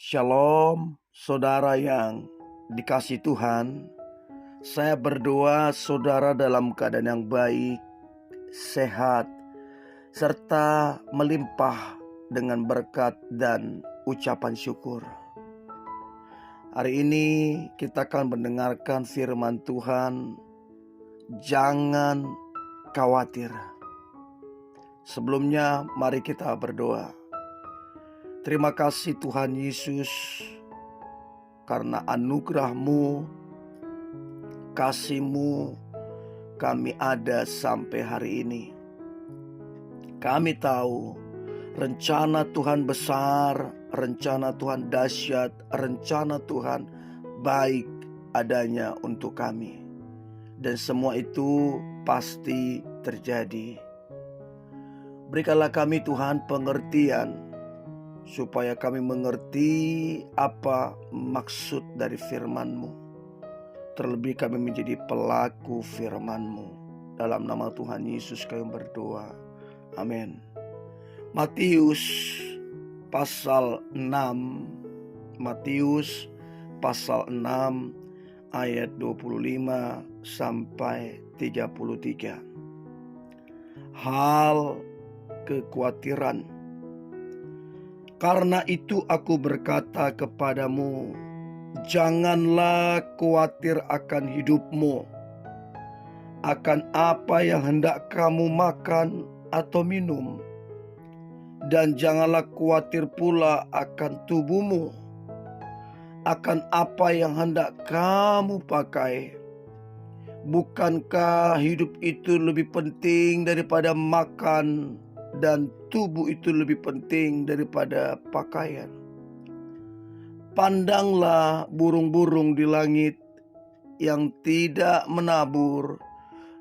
Shalom, saudara yang dikasihi Tuhan. Saya berdoa saudara dalam keadaan yang baik, sehat, serta melimpah dengan berkat dan ucapan syukur. Hari ini kita akan mendengarkan firman Tuhan. Jangan khawatir. Sebelumnya mari kita berdoa. Terima kasih Tuhan Yesus, karena anugerah-Mu, kasih-Mu, kami ada sampai hari ini. Kami tahu rencana Tuhan besar, rencana Tuhan dahsyat, rencana Tuhan baik adanya untuk kami. Dan semua itu pasti terjadi. Berikanlah kami Tuhan pengertian, supaya kami mengerti apa maksud dari firman-Mu. Terlebih kami menjadi pelaku firman-Mu. Dalam nama Tuhan Yesus kami berdoa. Amin. Matius pasal 6. Matius pasal 6 ayat 25 sampai 33. Hal kekhawatiran. Karena itu aku berkata kepadamu, janganlah khawatir akan hidupmu, akan apa yang hendak kamu makan atau minum, dan janganlah khawatir pula akan tubuhmu, akan apa yang hendak kamu pakai. Bukankah hidup itu lebih penting daripada makan, dan tubuh itu lebih penting daripada pakaian? Pandanglah burung-burung di langit yang tidak menabur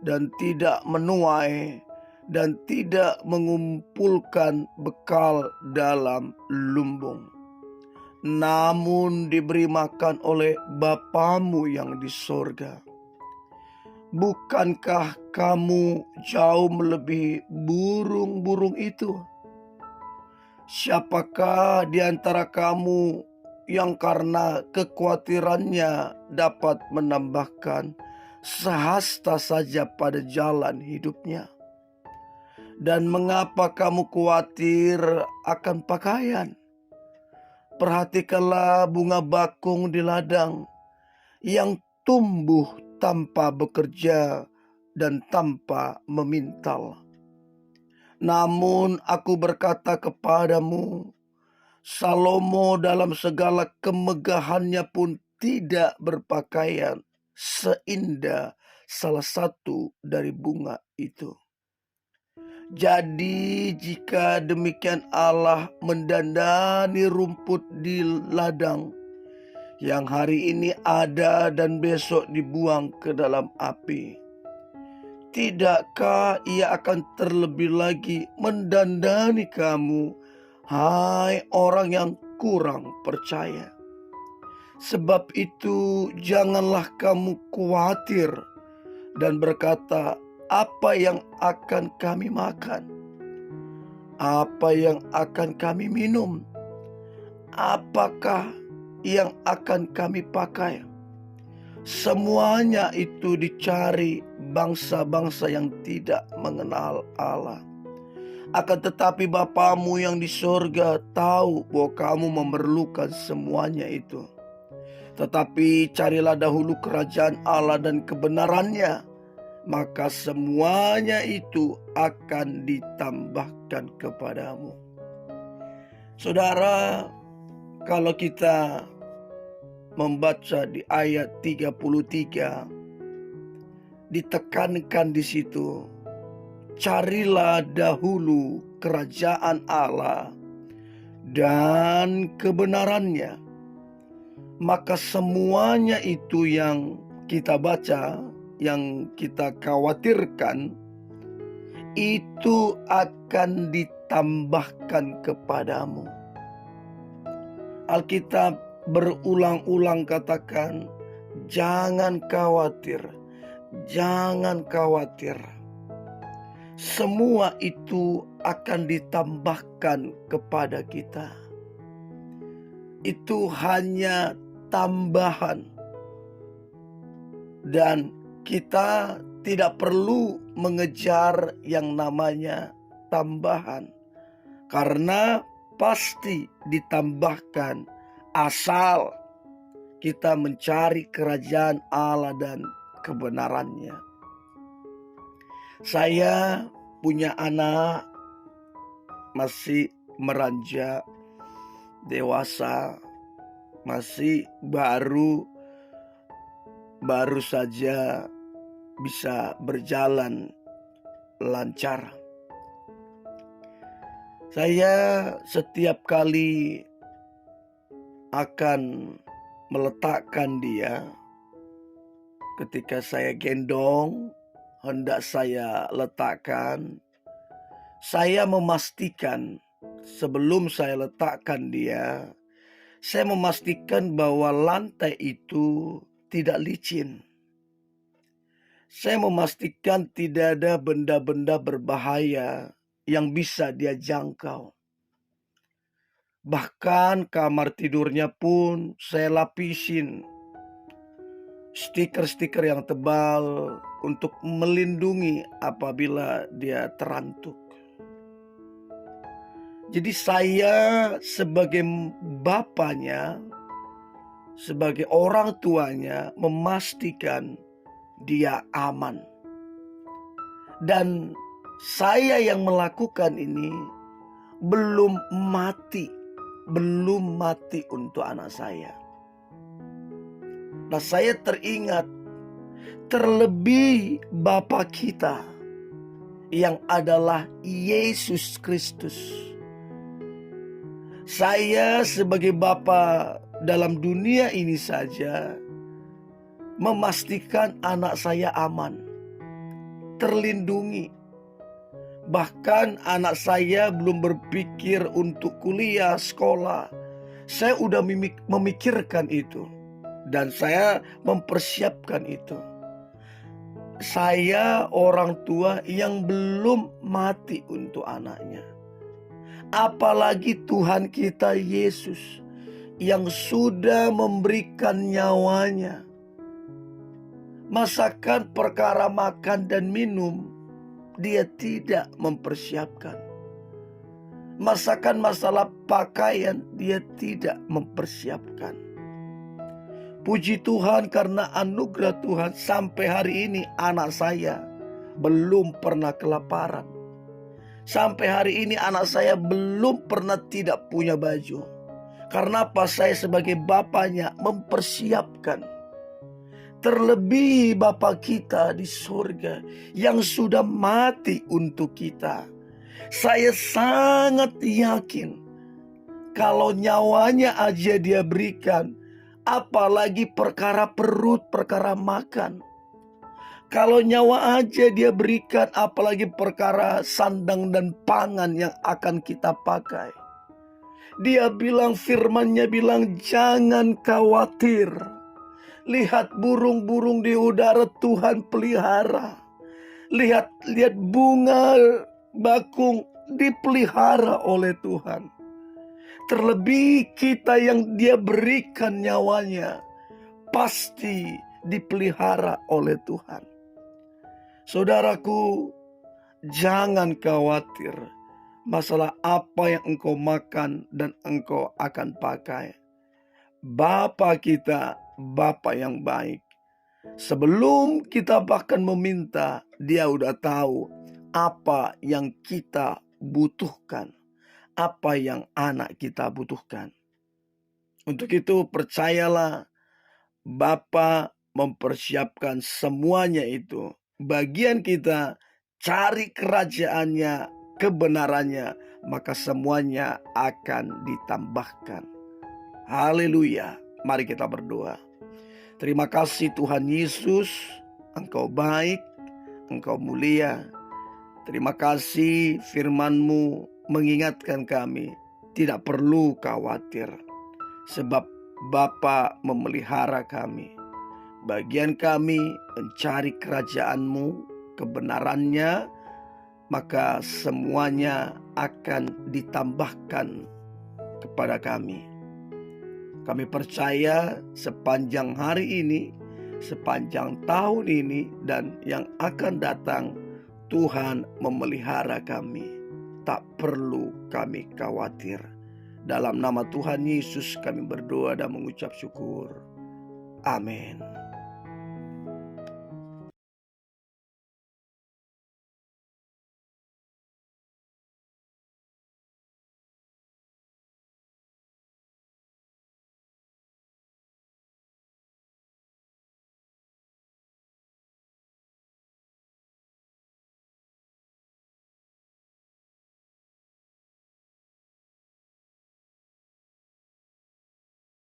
dan tidak menuai dan tidak mengumpulkan bekal dalam lumbung, namun diberi makan oleh Bapamu yang di sorga. Bukankah kamu jauh melebihi burung-burung itu? Siapakah di antara kamu yang karena kekhawatirannya dapat menambahkan sehasta saja pada jalan hidupnya? Dan mengapa kamu khawatir akan pakaian? Perhatikanlah bunga bakung di ladang yang tumbuh tanpa bekerja dan tanpa memintal. Namun aku berkata kepadamu, Salomo dalam segala kemegahannya pun tidak berpakaian seindah salah satu dari bunga itu. Jadi jika demikian Allah mendandani rumput di ladang, yang hari ini ada dan besok dibuang ke dalam api, tidakkah Ia akan terlebih lagi mendandani kamu, hai orang yang kurang percaya? Sebab itu janganlah kamu khawatir dan berkata, apa yang akan kami makan? Apa yang akan kami minum? Apakah yang akan kami pakai? Semuanya itu dicari bangsa-bangsa yang tidak mengenal Allah. Akan tetapi Bapamu yang di sorga tahu bahwa kamu memerlukan semuanya itu. Tetapi carilah dahulu kerajaan Allah dan kebenarannya, maka semuanya itu akan ditambahkan kepadamu. Saudara, kalau kita membaca di ayat 33, ditekankan di situ, carilah dahulu kerajaan Allah dan kebenarannya, maka semuanya itu yang kita baca, yang kita khawatirkan, itu akan ditambahkan kepadamu. Alkitab berulang-ulang katakan, jangan khawatir, jangan khawatir. Semua itu akan ditambahkan kepada kita. itu hanya tambahan, dan kita tidak perlu mengejar yang namanya tambahan, karena pasti ditambahkan asal kita mencari kerajaan Allah dan kebenarannya. Saya punya anak masih meranjak dewasa, masih baru saja bisa berjalan lancar. Saya setiap kali akan meletakkan dia, ketika saya gendong, hendak saya letakkan, saya memastikan sebelum saya letakkan dia, saya memastikan bahwa lantai itu tidak licin. Saya memastikan tidak ada benda-benda berbahaya yang bisa dia jangkau. Bahkan kamar tidurnya pun saya lapisin stiker-stiker yang tebal untuk melindungi apabila dia terantuk. Jadi saya sebagai bapaknya, sebagai orang tuanya, memastikan dia aman. Dan saya yang melakukan ini belum mati untuk anak saya. Nah, saya teringat terlebih Bapa kita yang adalah Yesus Kristus. Saya sebagai bapa dalam dunia ini saja memastikan anak saya aman, terlindungi. Bahkan anak saya belum berpikir untuk kuliah, sekolah. Saya udah memikirkan itu. Dan saya mempersiapkan itu. Saya orang tua yang belum mati untuk anaknya. Apalagi Tuhan kita Yesus yang sudah memberikan nyawanya. Masakan perkara makan dan minum, dia tidak mempersiapkan. Masakan masalah pakaian, dia tidak mempersiapkan. Puji Tuhan karena anugerah Tuhan sampai hari ini anak saya belum pernah kelaparan. Sampai hari ini anak saya belum pernah tidak punya baju. Karena apa? Saya sebagai bapaknya mempersiapkan. Terlebih Bapa kita di surga yang sudah mati untuk kita. Saya sangat yakin kalau nyawanya aja dia berikan, apalagi perkara perut, perkara makan. Kalau nyawa aja dia berikan, apalagi perkara sandang dan pangan yang akan kita pakai. Dia bilang, firman-Nya bilang, jangan khawatir. Lihat burung-burung di udara Tuhan pelihara. Lihat bunga bakung dipelihara oleh Tuhan. Terlebih kita yang dia berikan nyawanya, pasti dipelihara oleh Tuhan. Saudaraku, jangan khawatir masalah apa yang engkau makan dan engkau akan pakai. Bapa kita, Bapa yang baik. Sebelum kita bahkan meminta, dia udah tahu apa yang kita butuhkan, apa yang anak kita butuhkan. Untuk itu percayalah, Bapa mempersiapkan semuanya itu. Bagian kita cari kerajaannya, kebenarannya, maka semuanya akan ditambahkan. Haleluya. Mari kita berdoa. Terima kasih Tuhan Yesus, Engkau baik, Engkau mulia. Terima kasih firman-Mu mengingatkan kami tidak perlu khawatir, sebab Bapa memelihara kami. Bagian kami mencari kerajaan-Mu, kebenarannya, maka semuanya akan ditambahkan kepada kami. Kami percaya sepanjang hari ini, sepanjang tahun ini, dan yang akan datang, Tuhan memelihara kami. Tak perlu kami khawatir. Dalam nama Tuhan Yesus kami berdoa dan mengucap syukur. Amin.